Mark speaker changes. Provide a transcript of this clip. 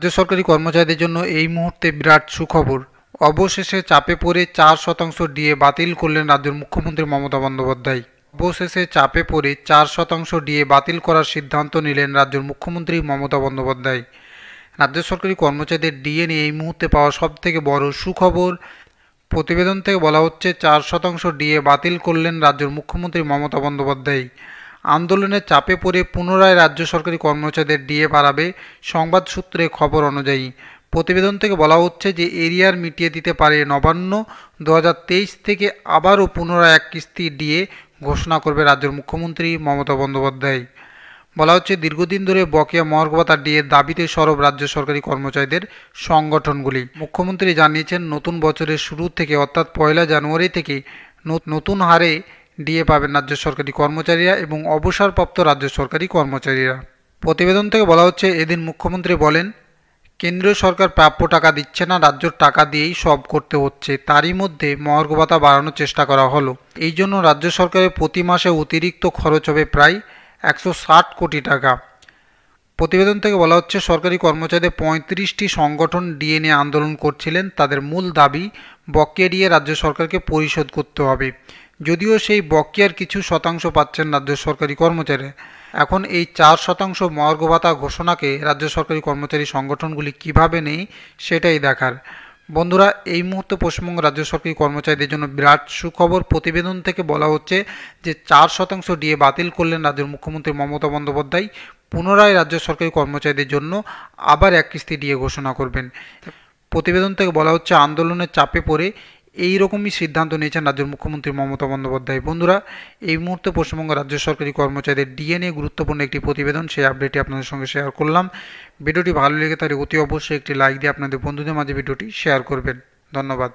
Speaker 1: রাজ্য সরকারি কর্মচারীদের জন্য এই মুহূর্তে বিরাট সুখবর। অবশেষে চাপে পড়ে 4% ডিএ বাতিল করলেন রাজ্যের মুখ্যমন্ত্রী মমতা বন্দ্যোপাধ্যায়। অবশেষে চাপে পড়ে 4% ডিএ বাতিল করার সিদ্ধান্ত নিলেন রাজ্যের মুখ্যমন্ত্রী মমতা বন্দ্যোপাধ্যায়। রাজ্য সরকারি কর্মচারীদের ডিএ নিয়ে এই মুহূর্তে পাওয়া সবথেকে বড় সুখবর। প্রতিবেদন থেকে বলা হচ্ছে 4% ডিএ বাতিল করলেন রাজ্যের মুখ্যমন্ত্রী মমতা বন্দ্যোপাধ্যায়। আন্দোলনের চাপে পড়ে পুনরায় রাজ্য সরকারি কর্মচারীদের ডিএ বাড়াবে সংবাদ সূত্রে খবর অনুযায়ী। প্রতিবেদন থেকে বলা হচ্ছে যে এরিয়ার মিটিয়ে দিতে পারে নবান্ন। 2023 থেকে আবারও পুনরায় এক কিস্তি ডিএ ঘোষণা করবে রাজ্যের মুখ্যমন্ত্রী মমতা বন্দ্যোপাধ্যায়। বলা হচ্ছে দীর্ঘদিন ধরে বকেয়া মহার্ঘ ভাতা ডিএর দাবিতে সরব রাজ্য সরকারি কর্মচারীদের সংগঠনগুলি। মুখ্যমন্ত্রী জানিয়েছেন নতুন বছরের শুরু থেকে অর্থাৎ 1 জানুয়ারি থেকে নতুন হারে ডিএ পাবেন রাজ্য সরকারি কর্মচারীরা এবং অবসরপ্রাপ্ত রাজ্য সরকারি কর্মচারীরা। প্রতিবেদন থেকে বলা হচ্ছে এদিন মুখ্যমন্ত্রী বলেন, কেন্দ্রীয় সরকার প্রাপ্য টাকা দিচ্ছে না, রাজ্যের টাকা দিয়েই সব করতে হচ্ছে। তারই মধ্যে মহার্ঘ ভাতা বাড়ানোর চেষ্টা করা হলো। এই জন্য রাজ্য সরকারের প্রতি মাসে অতিরিক্ত খরচ হবে প্রায় 160 কোটি টাকা। প্রতিবেদন থেকে বলা হচ্ছে সরকারি কর্মচারীদের 35টি সংগঠন ডিএ নিয়ে আন্দোলন করছিলেন। তাদের মূল দাবি বকেয়া ডিএ রাজ্য সরকারকে পরিশোধ করতে হবে। যদিও সেই বকেয়ার কিছু শতাংশ পাচ্ছেন রাজ্য সরকারি কর্মচারী। এখন এই 4% মহার্ঘ ভাতা ঘোষণাকে রাজ্য সরকারি কর্মচারী সংগঠনগুলি কিভাবে নেই সেটাই দেখার। বন্ধুরা, এই মুহূর্তে পশ্চিমবঙ্গ রাজ্য সরকারি কর্মচারীদের জন্য বিরাট সুখবর। প্রতিবেদন থেকে বলা হচ্ছে যে 4% ডিএ বাতিল করলেন রাজ্যের মুখ্যমন্ত্রী মমতা বন্দ্যোপাধ্যায়। পুনরায় রাজ্য সরকারি কর্মচারীদের জন্য আবার এক কিস্তি ডিএ ঘোষণা করবেন। প্রতিবেদন থেকে বলা হচ্ছে আন্দোলনের চাপে পড়ে এই রকমই সিদ্ধান্ত নিয়েছেন রাজ্যের মুখ্যমন্ত্রী মমতা বন্দ্যোপাধ্যায়। বন্ধুরা, এই মুহূর্তে পশ্চিমবঙ্গ রাজ্য সরকারি কর্মচারীদের ডিএ নিয়ে গুরুত্বপূর্ণ একটি প্রতিবেদন, সেই আপডেটটি আপনাদের সঙ্গে শেয়ার করলাম। ভিডিওটি ভালো লেগে থাকলে অতি অবশ্যই একটি লাইক দিয়ে আপনাদের বন্ধুদের মাঝে ভিডিওটি শেয়ার করবেন। ধন্যবাদ।